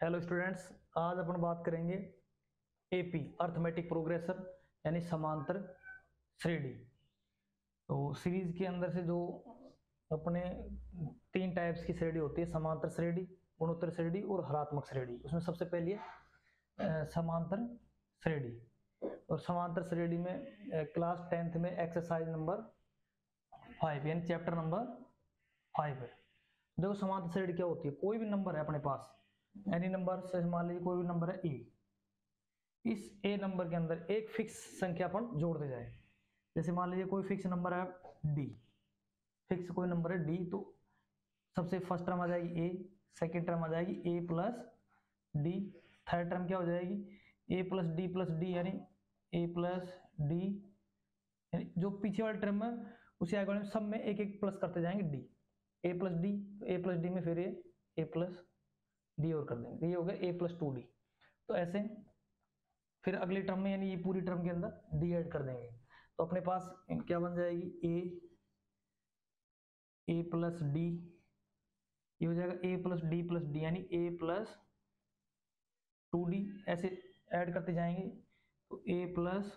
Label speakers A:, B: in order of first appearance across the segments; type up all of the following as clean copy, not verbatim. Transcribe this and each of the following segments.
A: Hello students, आज अपन बात करेंगे एपी अर्थमेटिक प्रोग्रेशन यानी समांतर श्रेणी। तो सीरीज के अंदर से जो अपने तीन टाइप्स की श्रेणी होती है, समांतर श्रेणी, गुणोत्तर श्रेणी और हरात्मक श्रेणी। उसमें सबसे पहले समांतर श्रेणी। और समांतर श्रेणी में क्लास 10th में एक्सरसाइज नंबर 5 यानी चैप्टर नंबर 5 है। देखो समांतर श्रेणी क्या होती है, कोई भी नंबर है अपने पास, एनी नंबर से मान लीजिए कोई भी नंबर है ए, इस ए नंबर के अंदर एक फिक्स संख्या अपन जोड़ते जाए। जैसे मान लीजिए कोई फिक्स नंबर है डी, फिक्स कोई नंबर है डी, तो सबसे फर्स्ट टर्म आ जाएगी ए, सेकेंड टर्म आ जाएगी ए प्लस डी, थर्ड टर्म क्या हो जाएगी ए प्लस डी यानी ए प्लस डी, जो पीछे वाले टर्म है उसी आगे सब में एक एक प्लस करते जाएंगे डी, ए प्लस डी में फिर ए प्लस डी और कर देंगे, ये हो गया ए प्लस 2d। तो ऐसे फिर अगले टर्म में यानी ये पूरी टर्म के अंदर डी ऐड कर देंगे, तो अपने पास क्या बन जाएगी ए प्लस डी, ये हो जाएगा ए प्लस डी यानी ए प्लस 2d। ऐसे ऐड करते जाएंगे तो ए प्लस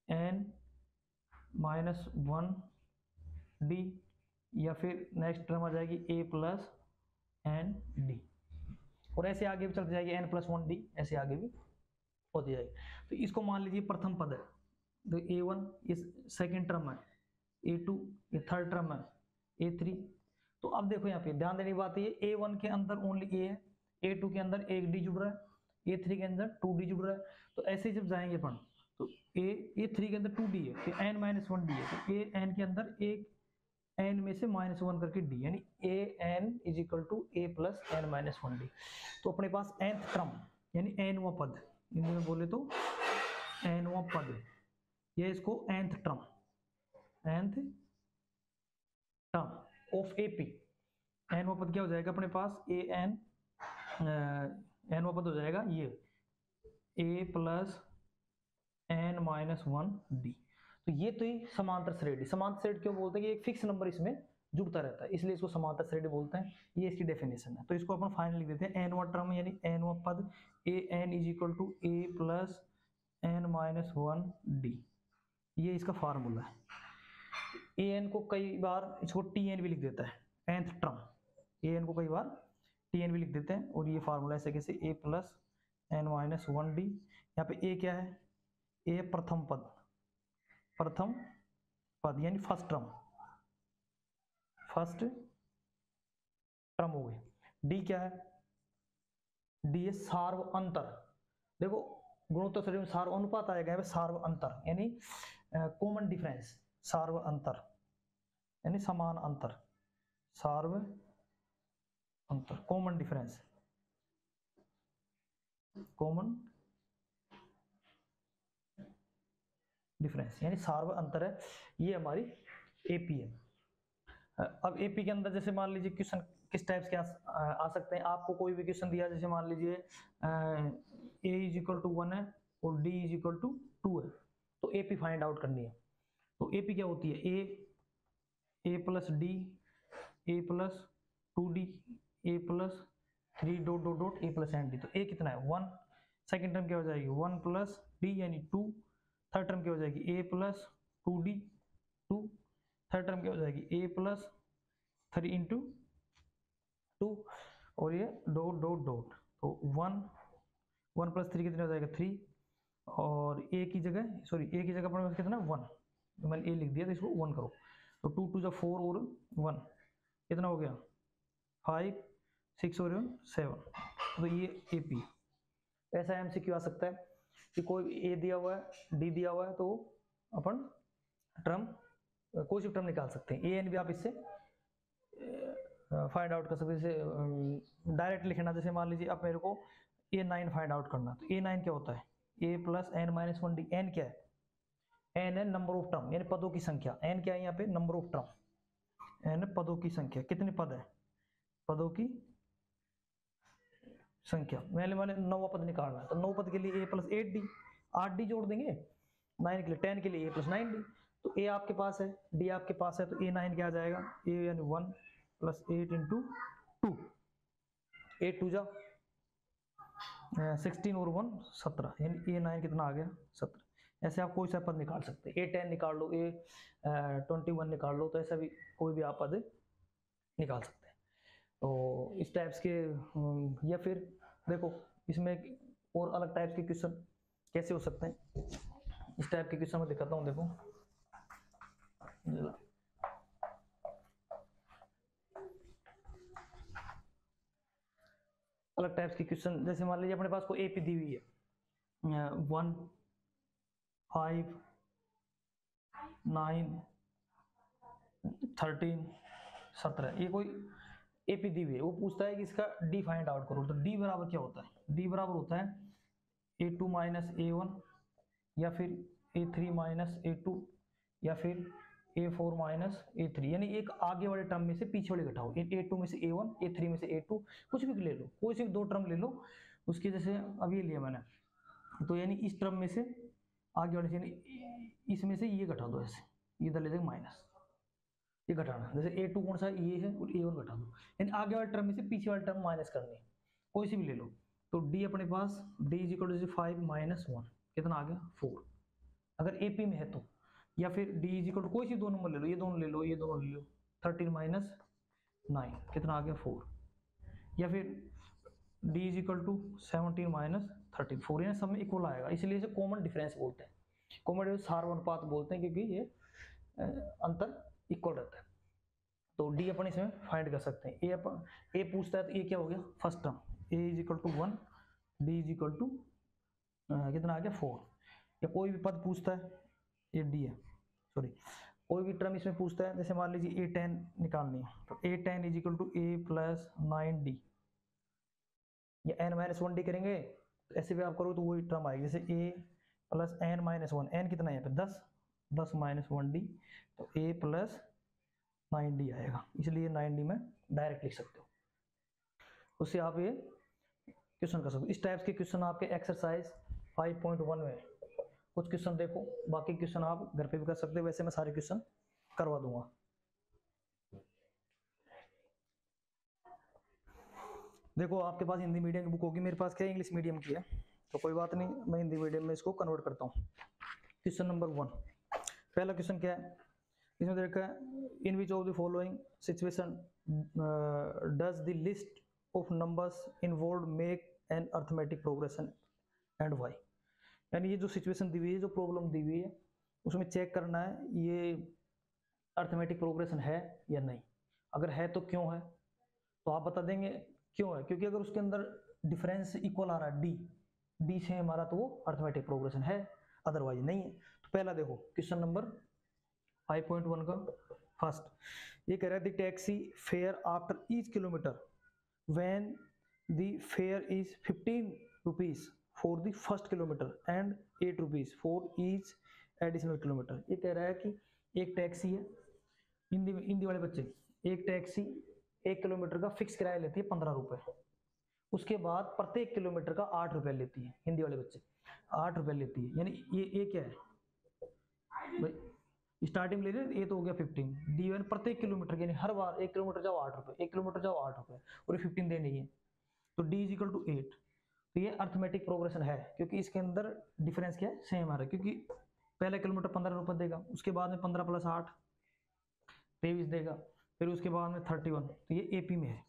A: एन माइनस 1d, या फिर नेक्स्ट टर्म आ जाएगी ए प्लस एन डी, और ऐसे आगे भी चलती जाएगी एन प्लस 1d, ऐसे आगे भी होती जाएगी। तो इसको मान लीजिए प्रथम पद है, तो a1 ये सेकेंड टर्म है, a2 ये थर्ड टर्म है, a3। तो अब देखो यहाँ पे ध्यान देने की बात ये, a1 के अंदर ओनली a है, a2 के अंदर एक d जुड़ रहा है, a3 के अंदर 2d जुड़ रहा है। तो ऐसे जब जाएंगे अपन तो a3 के अंदर 2d है, फिर n माइनस 1d है, तो an के अंदर एक n में से -1 करके d, यानी an is equal to a plus N minus 1d। तो अपने पास nth टर्म यानी nवां पद, हिंदी में बोले तो nवां पद, ये इसको nth टर्म ऑफ एपी, nवां पद क्या हो जाएगा अपने पास nवां पद हो जाएगा ये a plus N minus 1d। तो ये तो ही समांतर श्रेणी। समांतर श्रेणी क्यों बोलते हैं कि एक फिक्स नंबर इसमें जुड़ता रहता है, इसलिए इसको समांतर श्रेणी बोलते हैं। ये इसकी डेफिनेशन है। तो इसको अपन फाइनल लिख देते हैं, एनवां टर्म यानी एनवां पद A N is equal to A plus N minus 1d, ये इसका फार्मूला है। ए एन को कई बार इसको टी एन भी लिख देता है, nth टर्म, ए एन को कई बार टी एन भी लिख देते हैं, और ये फार्मूला ऐसे कैसे ए प्लस एन माइनस 1d। यहाँ पे ए क्या है, ए प्रथम पद यानी फर्स्ट टर्म हो गई। डी क्या है, डी है सार्व अंतर। देखो गुणोत्तर श्रेणी में सार्व अनुपात आएगा, सार्व अंतर यानी कॉमन डिफरेंस, सार्व अंतर यानी समान अंतर, सार्व अंतर कॉमन डिफरेंस, कॉमन डिफरेंस यानी सार्व अंतर है, ये हमारी एपी है। अब एपी के अंदर जैसे मान लीजिए क्वेश्चन किस टाइप के आ सकते हैं। आपको कोई भी क्वेश्चन दिया, जैसे मान लीजिए ए इज इक्वल टू 1 है और डी इज इक्वल टू 2 है, तो एपी फाइंड आउट करनी है। तो एपी क्या होती है, A plus D, A plus 2d, A plus 3 dot dot dot A plus N D. तो ए कितना है 1, सेकेंड टर्म क्या हो जाएगी 1 प्लस डी यानी 2, थर्ड टर्म क्या हो जाएगी ए प्लस 2d 2, थर्ड टर्म क्या हो जाएगी ए प्लस 3 इंटू 2, और ये डॉट डॉट डॉट, तो 1 प्लस 3 कितना हो जाएगा 3, और ए की जगह अपने पास कितना 1, तो मैंने ए लिख दिया तो इसको 1 करो, तो 2 2 4 और 1 कितना हो गया 5 6 और 7। तो ये एपी। ऐसा एमसीक्यू आ सकता है कि कोई ए दिया हुआ है, डी दिया हुआ है, तो अपन टर्म कोई सी टर्म निकाल सकते हैं। ए एन भी आप इससे फाइंड आउट कर सकते हैं। जैसे डायरेक्ट लिखना, जैसे मान लीजिए अब मेरे को a9 फाइंड आउट करना, तो a9 क्या होता है a plus N minus 1d। N क्या है, एन है नंबर ऑफ टर्म यानी पदों की संख्या, एन क्या है यहाँ पे नंबर ऑफ टर्म, एन पदों की संख्या, कितने पद है पदों की संख्या। मैंने 9वां पद निकालना है, तो 9 पद के लिए a प्लस 8d, 8d जोड़ देंगे 9 के लिए, 10 के लिए a प्लस 9d। तो a आपके पास है, d आपके पास है, तो a9 क्या आ जाएगा a यानी 1 प्लस 8 इंटू 2, 8 2 जा 16 और 1 17, यानी A9 कितना आ गया 17। ऐसे आप कोई सा पद निकाल सकते हैं, A10 निकाल लो, A21 निकाल लो, तो ऐसा भी कोई भी आप पद निकाल सकते हैं। तो इस टाइप्स के या फिर देखो इसमें और अलग टाइप्स के क्वेश्चन कैसे हो सकते हैं, इस टाइप के क्वेश्चन में दिखाता हूँ। देखो अलग टाइप्स के क्वेश्चन, जैसे मान लीजिए अपने पास कोई एपी दी हुई है 1 5 9 13 17, ये कोई एपी दी हुई है, वो पूछता है कि इसका डी फाइंड आउट करो। तो डी बराबर क्या होता है, डी बराबर होता है A2 माइनस A1, या फिर A3 माइनस A2, या फिर A4 माइनस A3, यानी एक आगे वाले टर्म में से पीछे वाले घटाओ। A2 में से A1, A3 में से A2, कुछ भी ले लो, कोई से दो टर्म ले लो उसके, जैसे अब ये लिया मैंने, तो यानी इस टर्म में से आगे वाले से, यानी इसमें से ये घटा दो, ऐसे ये इधर ले जाएगा माइनस, ये घटाना। जैसे A2 कौन सा ये है और A1 घटा दो, यानी आगे वाले टर्म में से पीछे वाले टर्म माइनस करनी, कोई सी भी ले लो। तो D अपने पास D is equal to 5 minus 1 कितना आ गया 4, अगर AP में है तो। या फिर D इज इक्वल टू कोई सी दो नंबर ले लो, ये दोनों ले लो, ये दोनों ले लो, 13 माइनस 9 कितना आ गया 4। या फिर D is equal to 17 minus 13, 4, यानी सब में इक्वल आएगा, इसलिए इसे कॉमन डिफरेंस बोलते हैं, कॉमन डिफरेंस सार्वनुपात बोलते हैं, क्योंकि ये अंतर इक्वल रहता है। तो D अपन इसमें फाइंड कर सकते हैं। ए पूछता है तो ये क्या हो गया first term, A is equal to 1, D is equal to कितना आ गया 4। या कोई भी पद पूछता है, ये D है, सॉरी कोई भी टर्म इसमें पूछता है, जैसे मान लीजिए A10 निकालनी है, तो A10 is equal to A plus 9D, या n माइनस 1D करेंगे, तो ऐसे भी आप करो तो वही टर्म आएगी, जैसे A plus n minus 1, n कितना है यहाँ पे 10, 10 माइनस 1D, तो A प्लस 9D आएगा, इसलिए 9D में डायरेक्ट लिख सकते हो, उससे आप ये क्वेश्चन कर सकते हो। इस टाइप्स के क्वेश्चन आपके एक्सरसाइज 5.1 में कुछ क्वेश्चन देखो, बाकी क्वेश्चन आप घर पे भी कर सकते हो, वैसे मैं सारे क्वेश्चन करवा दूंगा। देखो आपके पास हिंदी मीडियम की बुक होगी, मेरे पास क्या इंग्लिश मीडियम की है, तो कोई बात नहीं, मैं हिंदी मीडियम में इसको कन्वर्ट करता हूँ। क्वेश्चन नंबर 1, पहला क्वेश्चन क्या है, इसमें देखा है in which of the following situation does the list of numbers involve make an arithmetic progression and why. यानी ये जो सिचुएशन दी हुई है, जो प्रॉब्लम दी हुई है, उसमें चेक करना है ये अर्थमेटिक प्रोग्रेशन है या नहीं, अगर है तो क्यों है, तो आप बता देंगे क्यों है, क्योंकि अगर उसके अंदर डिफरेंस इक्वल आ रहा है डी से हमारा, तो वो अर्थमेटिक प्रोग्रेशन है, अदरवाइज नहीं है। तो पहला देखो क्वेश्चन नंबर 5.1 का फर्स्ट, ये कह रहा है the taxi fare after each kilometre when the fair is 15 rupees for the first kilometre and 8 rupees for each additional kilometre. ये कह रहा है कि एक टैक्सी है, हिंदी वाले बच्चे, एक टैक्सी 1 किलोमीटर का फिक्स किराया लेती है 15 रुपए, उसके बाद प्रत्येक किलोमीटर का 8 रुपए लेती है, हिंदी वाले बच्चे 8 रुपए लेती है, यानी ये क्या है भाई, स्टार्टिंग ले रहे ये तो हो गया 15, डी वन प्रत्येक किलोमीटर, यानी हर बार 1 किलोमीटर जाओ 8 रुपए, 1 किलोमीटर जाओ 8 रुपए, और ये 15 देनी है, तो डी इज इक्वल टू 8। तो ये अर्थमेटिक प्रोग्रेशन है, क्योंकि इसके अंदर डिफरेंस क्या है सेम आ रहा है, क्योंकि पहले किलोमीटर 15 रुपए देगा, उसके बाद में 15 प्लस 8 23 देगा, फिर उसके बाद में 31, तो ये एपी में है,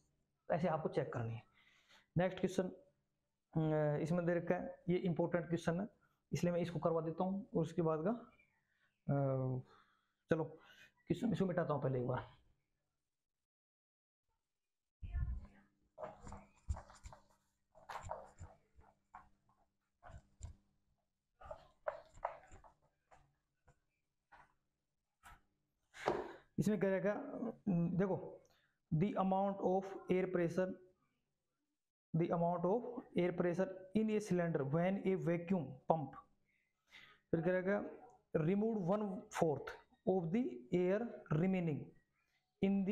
A: तो ऐसे आपको चेक करनी है। नेक्स्ट क्वेश्चन इसमें दे रखा है, ये इंपॉर्टेंट क्वेश्चन है, इसलिए मैं इसको करवा देता हूँ, और उसके बाद का चलो क्वेश्चन इसको मिटाता हूँ पहले एक बार। इसमें क्या रहेगा, देखो the amount of air pressure, the amount of air pressure in a cylinder when A vacuum pump, फिर क्या रहेगा remove 1/4 of the air remaining in the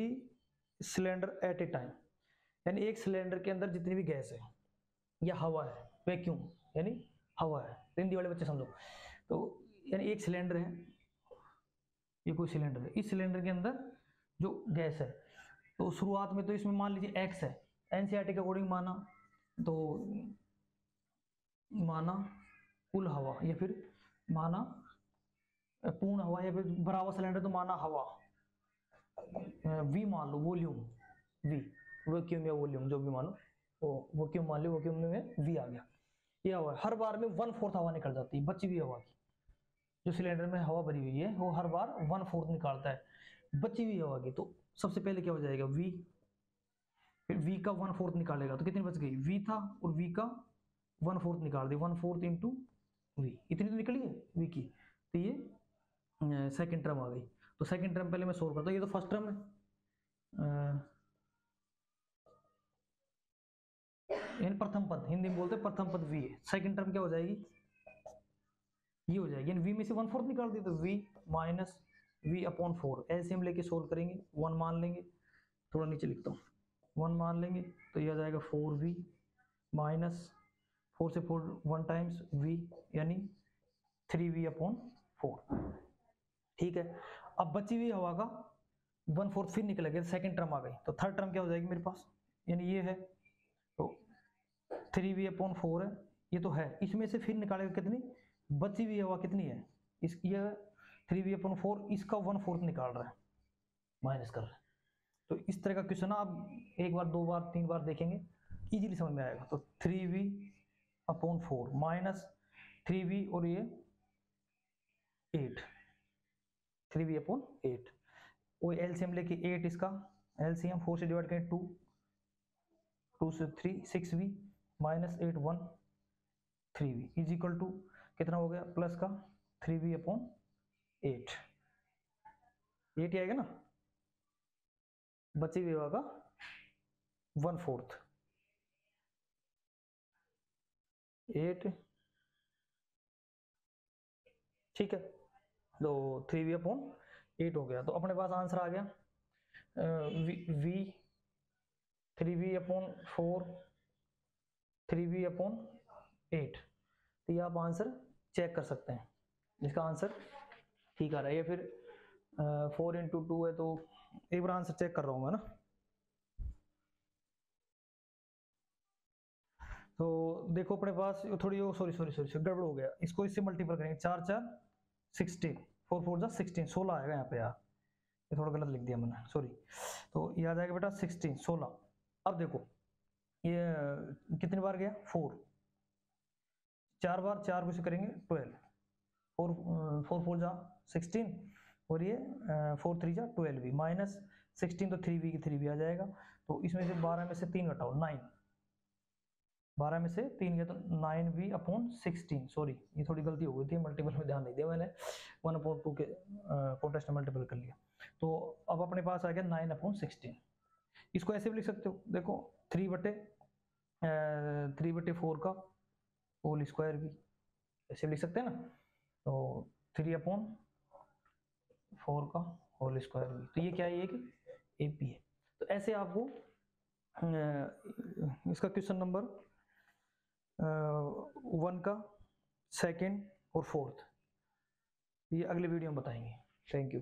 A: cylinder eight A time. यानी एक सिलेंडर के अंदर जितनी भी गैस है या हवा है, वैक्यूम यानी हवा है, हिंदी वाले बच्चे समझो, तो यानी एक सिलेंडर है, ये कोई सिलेंडर है, इस सिलेंडर के अंदर जो गैस है, तो शुरुआत में तो इसमें मान लीजिए एक्स है, एनसीईआरटी के अकॉर्डिंग माना, तो माना कुल हवा, या फिर माना पूर्ण हवा, या फिर बराबर सिलेंडर तो माना हवा, वी मान लो, वॉल्यूम वी, वैक्यूम या वॉल्यूम जो भी मानो, वो वैक्यूम मान लो, वैक्यूम में वी आ गया। ये हवा हर बार में 1/4 हवा निकल जाती है बची हुई हवा की। जो सिलेंडर में हवा भरी हुई है वो हर बार 1/4 निकालता है बची हुई हवा की। तो सबसे पहले क्या हो जाएगा, वी, फिर वी का 1/4 निकालेगा तो कितनी बच गई, वी था और वी का 1/4 निकाल दी, 1/4 इंटू वी, इतनी तो निकली है वी की। तो ये सेकंड टर्म आ गई। तो सेकंड टर्म पहले मैं सोल्व करता हूँ, ये तो फर्स्ट टर्म है, प्रथम पद हिंदी में बोलते हैं प्रथम पद वी है। सेकंड टर्म क्या हो जाएगी, ये हो जाएगी, वी में से 1/4 निकाल दी तो v minus v upon 4, LCM लेके सोल्व करेंगे, 1 मान लेंगे, थोड़ा नीचे लिखता हूँ, 1 मान लेंगे तो ये आ जाएगा 4v माइनस 4 से 4 1 टाइम्स v, यानी 3v अपॉन 4। ठीक है, अब बची हुई हवा का 1/4 फिर निकल गया, सेकंड टर्म आ गई। तो थर्ड टर्म क्या हो जाएगी मेरे पास, यानी ये है, तो 3v अपॉन 4 है, ये तो है, इसमें से फिर निकालेगा कितनी, बची हुई हवा कितनी है, इस ये 3v अपॉन 4, इसका 1/4 निकाल रहा है, माइनस कर रहा है। तो इस तरह का क्वेश्चन आप एक बार, दो बार, तीन बार देखेंगे, इजीली समझ में आएगा। तो 3v अपॉन 4 माइनस 3v और ये 8, 3v अपॉन 8, वो एलसीएम लेके 8, इसका एलसीएम 4 से डिवाइड करें 2, 2 से 3 6v minus 8 1 3v is equal to कितना हो गया, प्लस का 3v अपॉन 8, 8 ही आएगा ना, बची हुई हवा का 1/4, 8, ठीक है। तो 3v अपॉन 8 हो गया, तो अपने पास आंसर आ गया v 3v upon 4 3v upon 8। तो ये आप आंसर चेक कर सकते हैं, इसका आंसर ठीक आ रहा है। या फिर 4 इंटू 2 है, तो एक बार आंसर चेक कर रहा हूँ मैं ना। तो देखो अपने पास थोड़ी सॉरी गड़बड़ हो गया, इसको इससे मल्टीपल करेंगे, 4 4 16, 4 4 जा 16, 16 आएगा यहाँ पे यार, ये थोड़ा गलत लिख दिया मैंने, सॉरी। तो ये आ जाएगा बेटा 16 16। अब देखो ये कितनी बार गया, 4, 4 बार, 4 को से करेंगे 12, 4 4 जा 16, और ये 4 3 जा 12v माइनस 16, तो 3v की 3v आ जाएगा। तो इसमें से 12 में से 3 घटाओ 9, 12 में से 3 गया तो 9v अपॉन 16, सॉरी ये थोड़ी गलती हो गई थी, मल्टीपल में ध्यान नहीं दिया मैंने, 1/2 के कॉन्टेस्ट में मल्टीपल कर लिया। तो अब अपने पास आ गया 9/16, इसको ऐसे भी लिख सकते हो, देखो 3/4 का होल स्क्वायर भी ऐसे लिख सकते हैं ना, तो 3/4 का होल स्क्वायर भी, तो ये क्या है, ये कि एपी है। तो ऐसे आपको इसका क्वेश्चन नंबर 1 का सेकंड और फोर्थ ये अगले वीडियो में बताएंगे। Thank you.